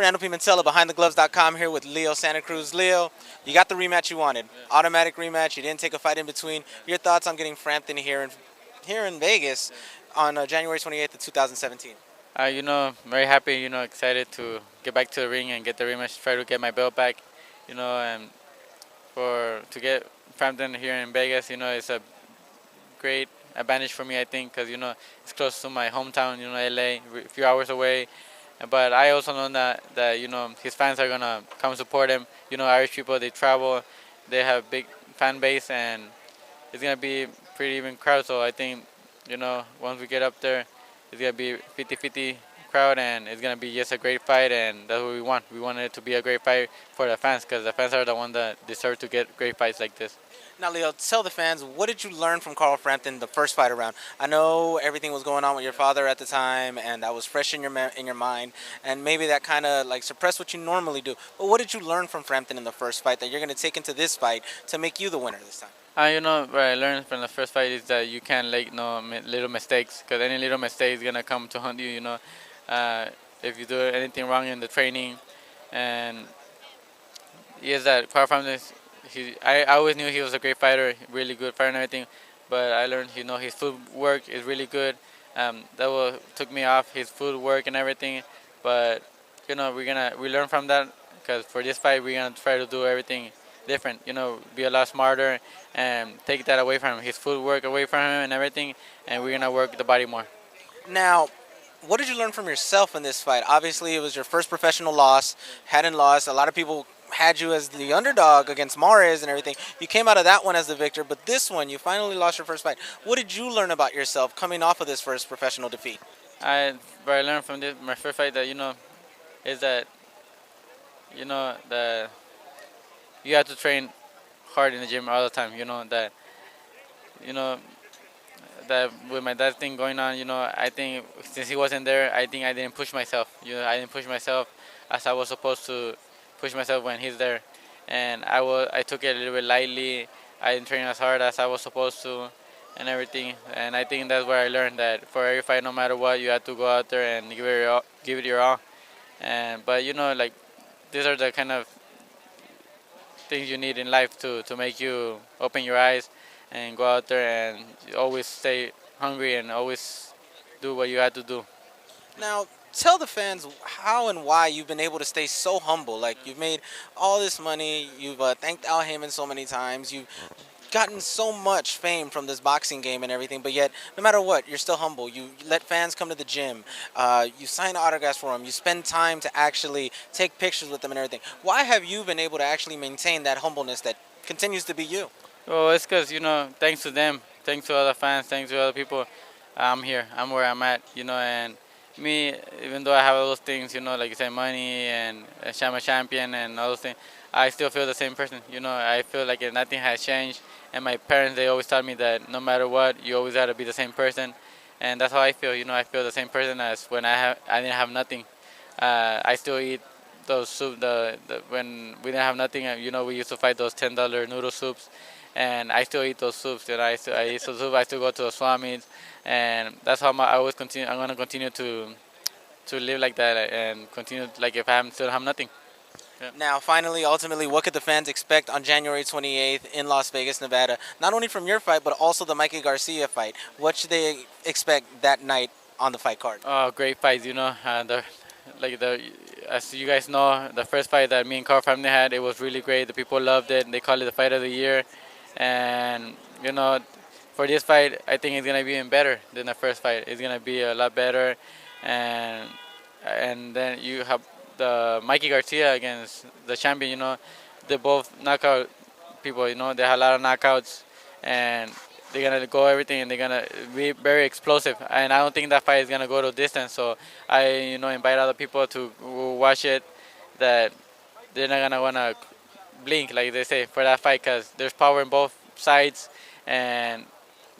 Fernando Pimentel of BehindTheGloves.com here with Leo Santa Cruz. Leo, you got the rematch you wanted. Automatic rematch. You didn't take a fight in between. Your thoughts on getting Frampton here in Vegas on January 28th of 2017? Very happy, excited to get back to the ring and get the rematch, try to get my belt back, and to get Frampton here in Vegas, it's a great advantage for me, I think, because, it's close to my hometown, LA, a few hours away. But I also know that his fans are going to come support him. Irish people, they travel, they have big fan base, and it's going to be pretty even crowd. So I think, once we get up there, it's going to be 50-50 crowd, and it's going to be just a great fight, and that's what we want. We want it to be a great fight for the fans, because the fans are the ones that deserve to get great fights like this. Now, Leo, tell the fans, what did you learn from Carl Frampton the first fight around? I know everything was going on with your father at the time, and that was fresh in your mind, and maybe that kind of like suppressed what you normally do. But what did you learn from Frampton in the first fight that you're going to take into this fight to make you the winner this time? What I learned from the first fight is that you can't make no little mistakes, because any little mistake is gonna come to haunt you. If you do anything wrong in the training, and yes, that far from this, I always knew he was a great fighter, really good fighter and everything. But I learned, his footwork is really good. Took me off his footwork and everything. But we learn from that, because for this fight we're gonna try to do everything different. Be a lot smarter and take that away from him, his footwork away from him and everything. And we're gonna work the body more. Now, what did you learn from yourself in this fight? Obviously, it was your first professional loss. Hadn't lost. A lot of people had you as the underdog against Mares and everything. You came out of that one as the victor, but this one, you finally lost your first fight. What did you learn about yourself coming off of this first professional defeat? What I learned from my first fight that is that that you have to train hard in the gym all the time. You know that with my dad thing going on, I think since he wasn't there, I think I didn't push myself. I didn't push myself as I was supposed to push myself when he's there, and I took it a little bit lightly. I didn't train as hard as I was supposed to, and everything. And I think that's where I learned that for every fight, no matter what, you have to go out there and give it your all. But like these are the kind of things you need in life to make you open your eyes and go out there and always stay hungry and always do what you had to do. Now, tell the fans how and why you've been able to stay so humble. Like, you've made all this money, you've thanked Al Heyman so many times, you've gotten so much fame from this boxing game and everything, but yet, no matter what, you're still humble. You let fans come to the gym, you sign autographs for them, you spend time to actually take pictures with them and everything. Why have you been able to actually maintain that humbleness that continues to be you? Well, it's because, thanks to them, thanks to other fans, thanks to other people, I'm here. I'm where I'm at, and me, even though I have all those things, like you said, money and I'm a champion and all those things, I still feel the same person. I feel like nothing has changed. And my parents, they always taught me that no matter what, you always got to be the same person. And that's how I feel. I feel the ssame person as when I didn't have nothing. I still eat those soup. When we didn't have nothing, we used to fight those $10 noodle soups. And I still eat those soups. I eat those soup. I still go to the Swami's. And that's how I always continue. I'm going to continue to live like that and continue like if I still have nothing. Yeah. Now, finally, ultimately, what could the fans expect on January 28th in Las Vegas, Nevada? Not only from your fight, but also the Mikey Garcia fight. What should they expect that night on the fight card? Oh, great fights, as you guys know, the first fight that me and Carl Frampton had, it was really great. The people loved it. They called it the fight of the year. And, for this fight, I think it's going to be even better than the first fight. It's going to be a lot better. And then you have the Mikey Garcia against the champion, they both knockout people, they have a lot of knockouts, and they're going to go everything, and they're going to be very explosive. And I don't think that fight is going to go to distance, so I, invite other people to watch it, that they're not going to want to blink, like they say, for that fight, because there's power in both sides, and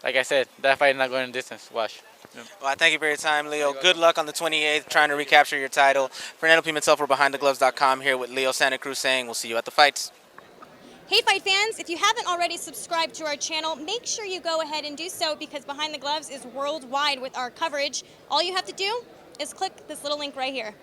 like I said, that fight is not going to distance. Watch. Yeah. Well, I thank you for your time, Leo. Good luck on the 28th, trying to recapture your title. Fernando Pimentel for BehindTheGloves.com here with Leo Santa Cruz saying we'll see you at the fights. Hey, fight fans, if you haven't already subscribed to our channel, make sure you go ahead and do so, because Behind the Gloves is worldwide with our coverage. All you have to do is click this little link right here.